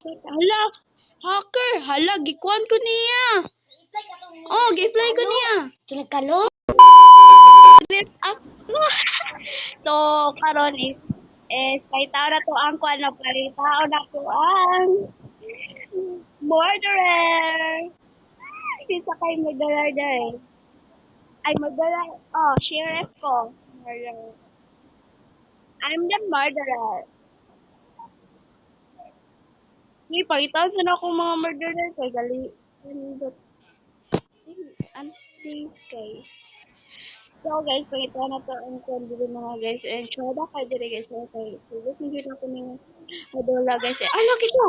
Hala, hacker. Hala, gikuan ko niya. Oh, gi-fly ko niya. Tunagkalo? Rip ako. So, karon is kay tao na to ang kuan na pari. Tao na to ang murderer. Isa kay murderer day. Ay, murderer. Oh, sheriff ko. Murderer. I'm the murderer. Hindi, pagitan sa na akong mga murderer kay gali. Anti-case. So guys, pagitan na to ang kuan dito mga guys. And choda kay dire guys. Okay. So, guys, hindi na ko ng madola guys. Ano kita?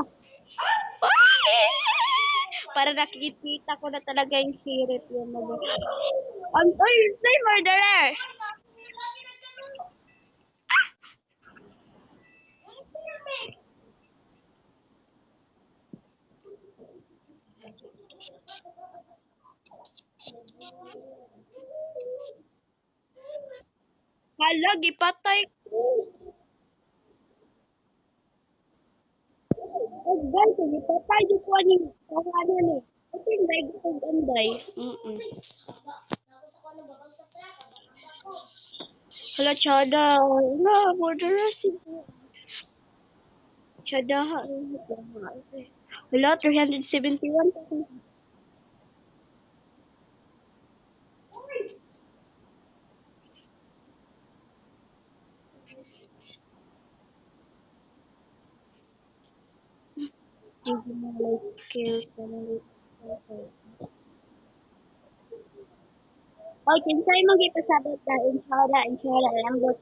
Ay! Para nakikita ko na talaga yung sheriff yung murderer. Oy, say murderer! Hala, gipatay ko. Oh guys, gipatay yung kuan yung ano ni. Kasi hindi ko anday. Hala, chada. Hala, murderer si chada. Hala, 371. Juvenile skills. Oy, kinsay mo gipasabot ka inshallah lambot.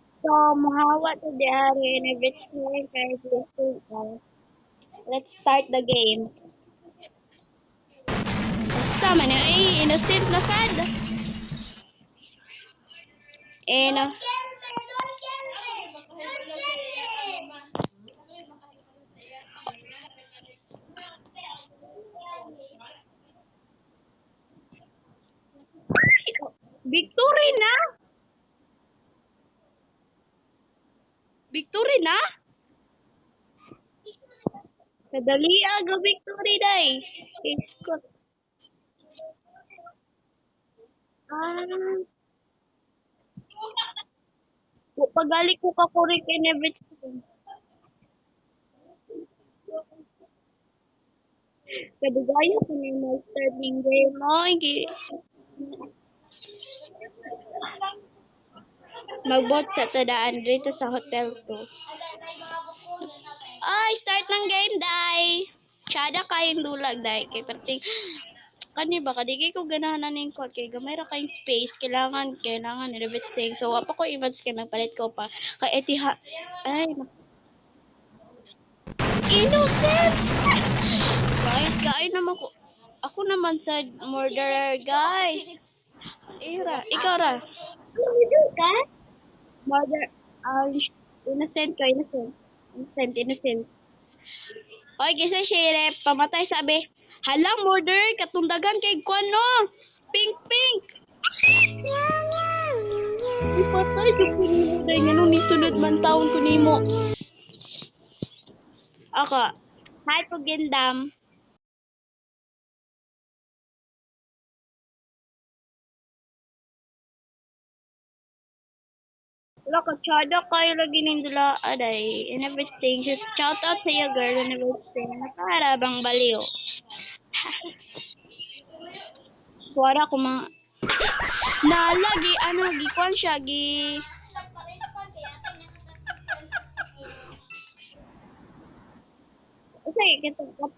So, muhawa to the area and everything kay guys. Let's start the game. Sama na innocent na sad. Eh no. Victory na? Victory na? Kadali aga victory day. Iskot. Ah. Pagali ko ka kurik and everything. Kadugaya ko na yung starting game mo. Magbot sa tadaan dito sa hotel to. Ay, start ng game, day. Tsada kayong dulag, day. Kay perting, kani ba, kadigay ko ganahan ning code. Kay gamay ra kayong space. Kailangan, everything. So, apa ko image ka, nagpalit ko pa. Kay Etiha, ay, innocent! Guys, kain naman ko. Ako naman sa murderer, guys. Ikaw ra. Ano ka? Murder, innocent ka, innocent. Innocent. Hoy, kisa sheriff, pamatay sabi. Halang murder, katundagan kay Kwan, no? Pink. Ipatay, dugo nimo dahil nga nung nisunod man taon ko nimo. Ako, hi po gindam. Wala ka, tsada kayo lagi nindula, aday, and everything. Just shout out sa iyo, girl, and everything. Nakarabang baliw. Suara ko mga... Nalagi, gikuan siya,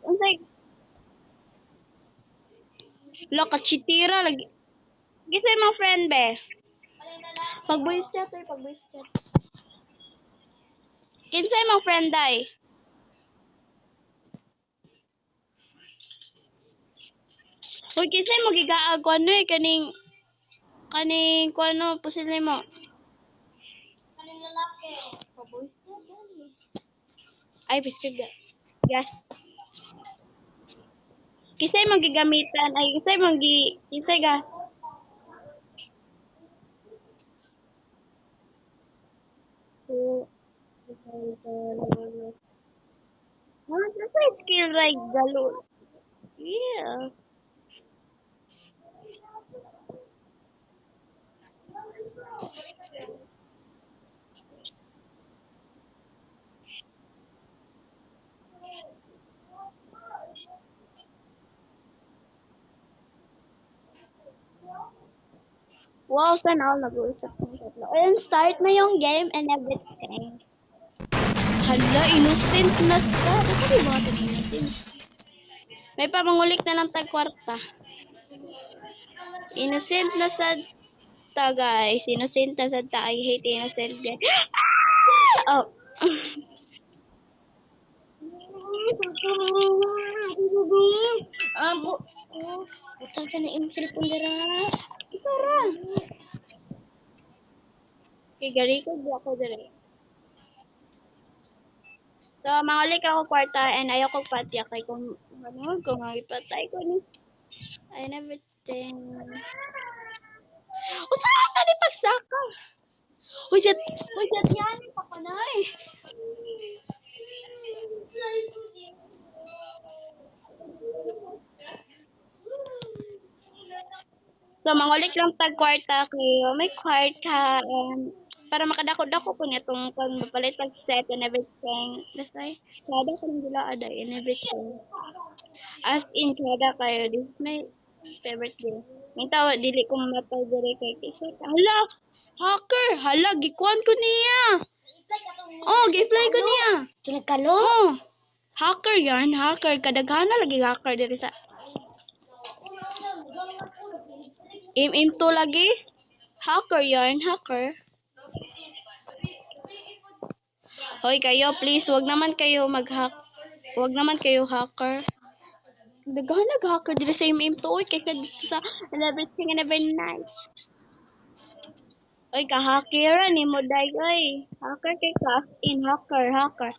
Unsay, lo, kachitira, lagi. Gisay mga friend, be. Pag-voice chat. Kinsay mga friend, ay. Uy, kinsay mo gigaag ko ano kaning ko ano, pusilin mo. Kaning lalaki. Pa-voice chat. Ay, biskit ga. Gas. Kisay magigamitan, ay kisay ga. So, ano skill like galore. Yeah. Wow, sana all nag-uusap ng tatlo. And start na yung game and everything. Hala, innocent na sa. Sabi mo ito innocent. May pamangulik na lang tag-kwarta. Innocent na sa ta, guys. Innocent na sa ta. I hate innocent guys. Oh. Utang sa na yung cellphone dira. Tara. Okay, gari ko ako dali. So, mangulik ako kwarta and ayoko patiyak kay kung ano, kung ipatay ko ni. And everything. Usaha ka ni pagsaka. Uy, set yan. Papanay. So, mangulik lang tag kwarta kay may kwarta para makadako-dako ko nitong pag mapalit pag set and everything. That's why, kada ko nang gila aday and everything. As in, kada kayo. This is my favorite day. May tawa, dili ko matay dire kay kaysa. Hala! Hacker! Hala, gikuan ko niya! Oh, gifly ko niya! Tulad kalo? Oh! Hacker yarn, hacker. Kadaghana lagi hacker dire sa... Im to lagi? Hacker yarn, hacker. Hoy kayo, please, wag naman kayo mag-hack. Wag naman kayo hacker. Daghan nag-hacker dire sa im to oy kaysa dito sa and everything and every night. Oy, kahakira ni mo day oy. Hacker kay kas in hacker, hacker.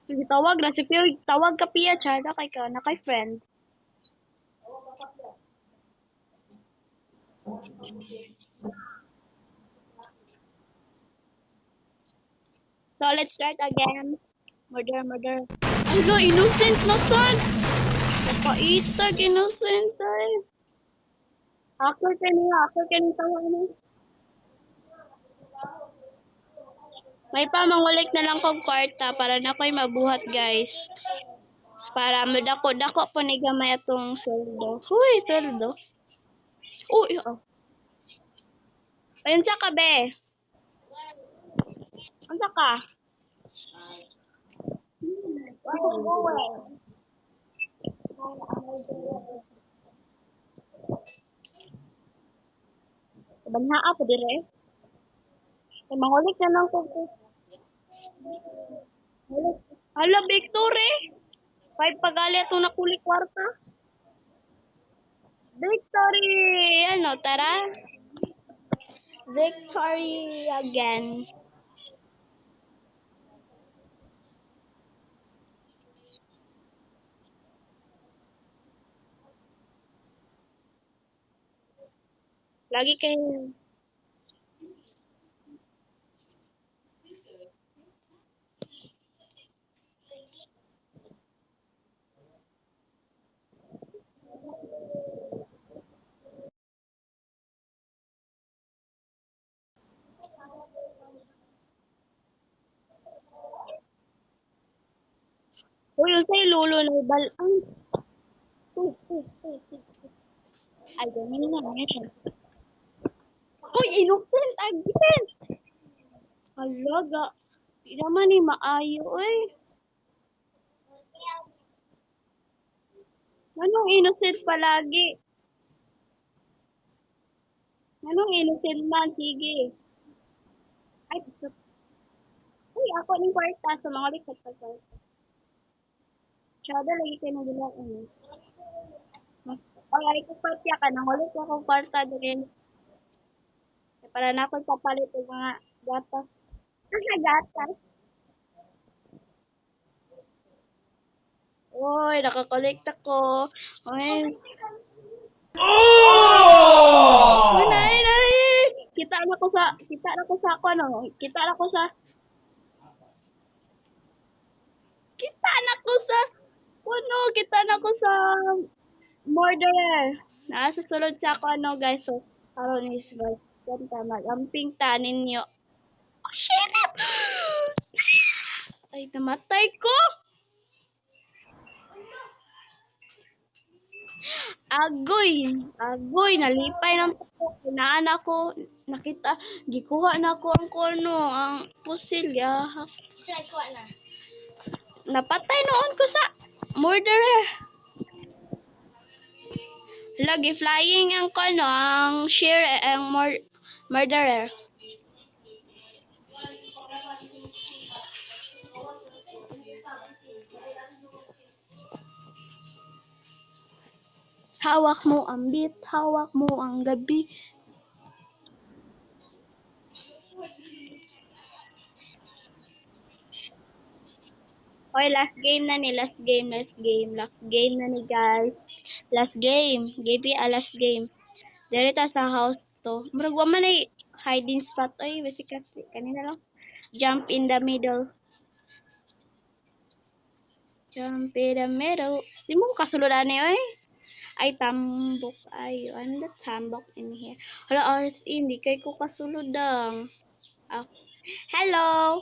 Sige, tawag na si Pio, tawag ka Pia, tsada kay ka, na kay friend. So, let's start again. Murder. Alo, innocent na son! Napaitag, innocent ay. Hacker ka ni tawag ni. May pamangulik na lang kong kwarta para na ko'y mabuhat, guys. Para madako-dako po ni gamay atong sweldo. Huy, sweldo. Oh, iya. Ayun sa ka, be. Unsa ka? Banhaa po dire. May mangulik na lang ko. Hala, Victory! Five pagali atong nakuli kwarta. Victory! Ano, tara? Victory again. Lagi kayo. Uy, unsay lulo na ibal. Ay, ganyan na nga siya. Uy, innocent again! Halaga. Di naman ni maayo, uy. Anong innocent palagi? Anong innocent man? Sige. Ay, gusto. Uy, ako ng kwarta sa mga likat pa kwarta. Tsada lagi kayo nang bilang ano. Ay, kupatya ka. Nangulit ko akong kwarta din. Para na ako papalit ng mga gatas. Ano gatas? Oy, nakakolekta ko. Oy, uy, nay, nay! Kita na ko sa ako, ano? Kita na ko sa murderer. Nasa sulod sa ako, ano, guys. So, karon is right. Kanta, magamping tanin nyo. Oh, shit! Ay, namatay ko! Agoy! Agoy! Nalipay ng tuko. Kinaan ako. Nakita. Gikuha na ko ang kono. Ang pusil. Yahak. Sa kuha na. Napatay noon ko sa murderer. Lagi flying ang kono. Ang share. Ang murderer. Hawak mo ang beat. Hawak mo ang gabi. Oy, last game na ni. Last game. Last game na ni, guys. Last game. Gabi last game. Direta sa house to. Murag wa man ay hiding spot. Oy, basic kasi. Kanina lang. Jump in the middle. Jump in the middle. Di mo ko kasuluran ni, oy. Ay, tambok. Ay, ano the tambok in here? Hala, hours in. Di kay ko kasuludang. Ah, hello.